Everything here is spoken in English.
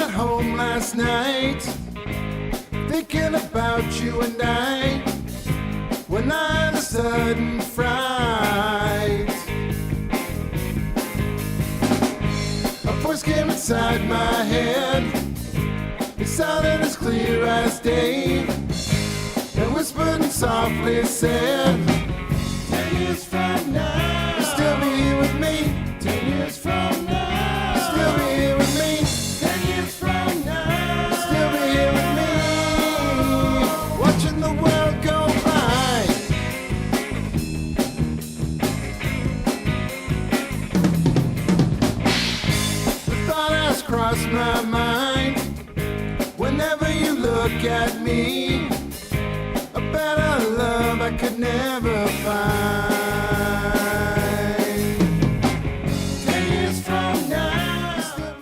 at home last night, thinking about you and I, when I had a sudden fright. A voice came inside my head, it sounded as clear as day, and whispered and softly said, 10 years from now, you'll still be here with me. 10 years from now, you'll still be here with me. 10 years from now, you'll still be here with me, watching the world go by. The thought has crossed my mind, whenever you look at me, a better love I could never find.